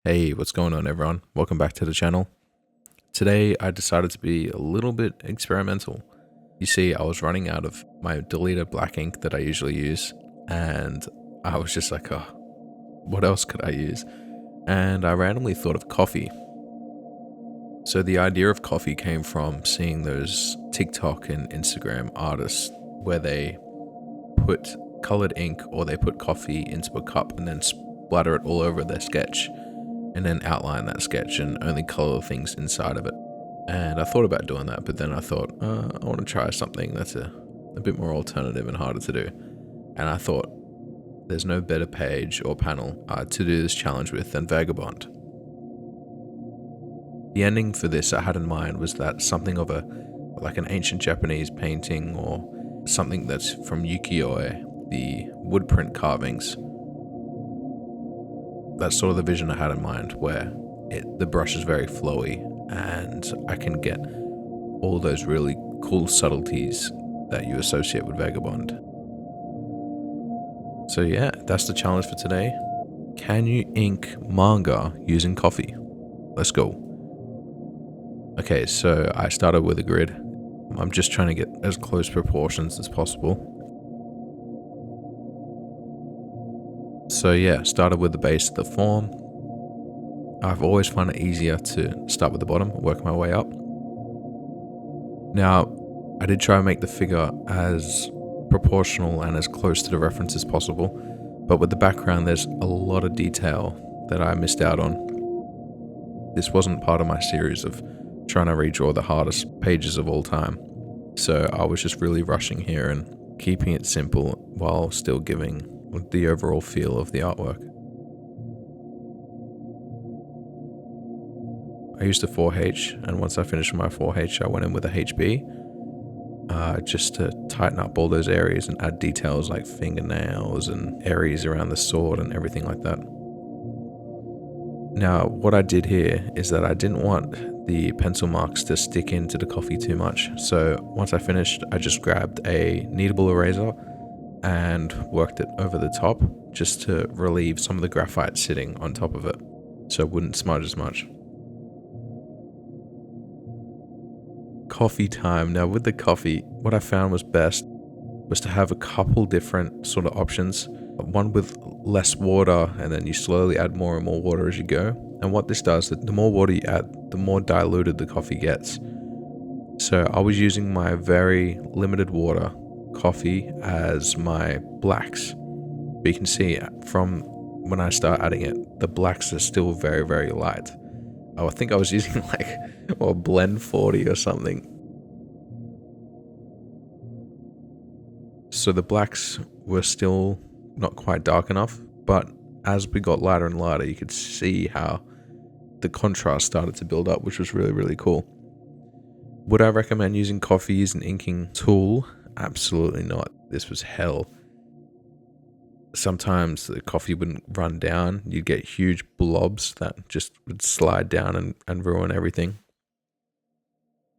Hey, what's going on everyone? Welcome back to the channel. Today I decided to be a little bit experimental. You see, I was running out of my deleted black ink that I usually use, and I was just like, oh, what else could I use? And I randomly thought of coffee. So the idea of coffee came from seeing those TikTok and Instagram artists where they put colored ink or they put coffee into a cup and then splatter it all over their sketch, and then outline that sketch and only color things inside of it. And I thought about doing that, but then I thought, I want to try something that's a bit more alternative and harder to do. And I thought, there's no better page or panel to do this challenge with than Vagabond. The ending for this I had in mind was that something of like an ancient Japanese painting or something that's from ukiyo-e, the wood print carvings. That's sort of the vision I had in mind, where the brush is very flowy and I can get all those really cool subtleties that you associate with Vagabond. So yeah, that's the challenge for today. Can you ink manga using coffee? Let's go. Okay, so I started with a grid. I'm just trying to get as close proportions as possible. So yeah, started with the base of the form. I've always found it easier to start with the bottom, work my way up. Now, I did try and make the figure as proportional and as close to the reference as possible, but with the background there's a lot of detail that I missed out on. This wasn't part of my series of trying to redraw the hardest pages of all time, so I was just really rushing here and keeping it simple while still giving the overall feel of the artwork. I used a 4H, and once I finished my 4H I went in with a HB just to tighten up all those areas and add details like fingernails and areas around the sword and everything like that. Now what I did here is that I didn't want the pencil marks to stick into the coffee too much, so once I finished I just grabbed a kneadable eraser and worked it over the top just to relieve some of the graphite sitting on top of it so it wouldn't smudge as much. Coffee time. Now with the coffee, what I found was best was to have a couple different sort of options. One with less water, and then you slowly add more and more water as you go. And what this does, the more water you add, the more diluted the coffee gets. So I was using my very limited water coffee as my blacks. But you can see from when I start adding it, the blacks are still very, very light. I think I was using like blend 40 or something. So the blacks were still not quite dark enough, but as we got lighter and lighter, you could see how the contrast started to build up, which was really, really cool. Would I recommend using coffee as an inking tool? Absolutely not. This was hell. Sometimes the coffee wouldn't run down. You'd get huge blobs that just would slide down and ruin everything.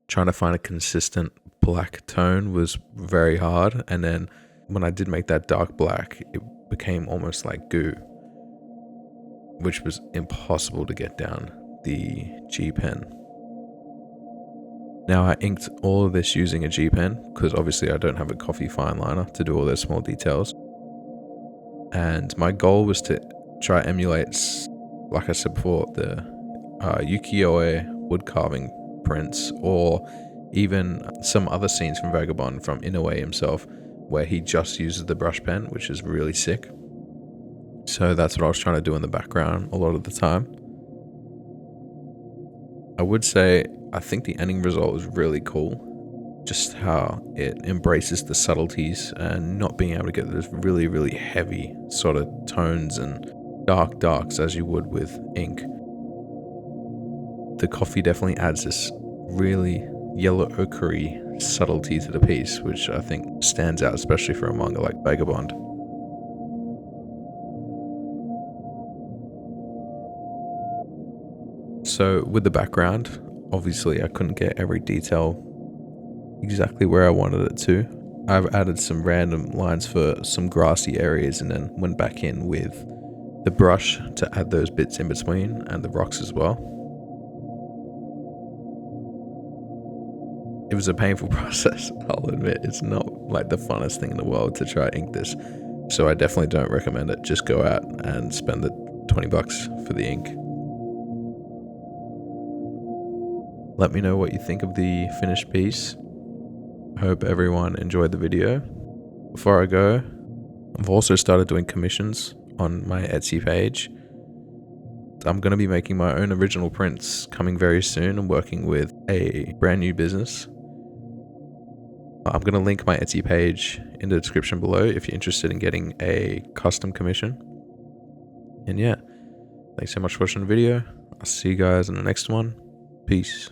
Trying to find a consistent black tone was very hard, and then when I did make that dark black, it became almost like goo, which was impossible to get down the G pen. Now I inked all of this using a G pen because obviously I don't have a coffee fine liner to do all those small details. And my goal was to try emulate, like I said before, the ukiyo-e wood carving prints, or even some other scenes from Vagabond from Inoue himself, where he just uses the brush pen, which is really sick. So that's what I was trying to do in the background a lot of the time. I would say I think the ending result was really cool. Just how it embraces the subtleties and not being able to get those really, really heavy sort of tones and darks as you would with ink. The coffee definitely adds this really yellow ochre-y subtlety to the piece, which I think stands out especially for a manga like Vagabond. So with the background, obviously I couldn't get every detail exactly where I wanted it to. I've added some random lines for some grassy areas and then went back in with the brush to add those bits in between and the rocks as well. It was a painful process, I'll admit. It's not like the funnest thing in the world to try ink this, so I definitely don't recommend it. Just go out and spend the 20 bucks for the ink. Let me know what you think of the finished piece. I hope everyone enjoyed the video. Before I go, I've also started doing commissions on my Etsy page. I'm going to be making my own original prints coming very soon and working with a brand new business. I'm going to link my Etsy page in the description below if you're interested in getting a custom commission. And yeah, thanks so much for watching the video. I'll see you guys in the next one. Peace.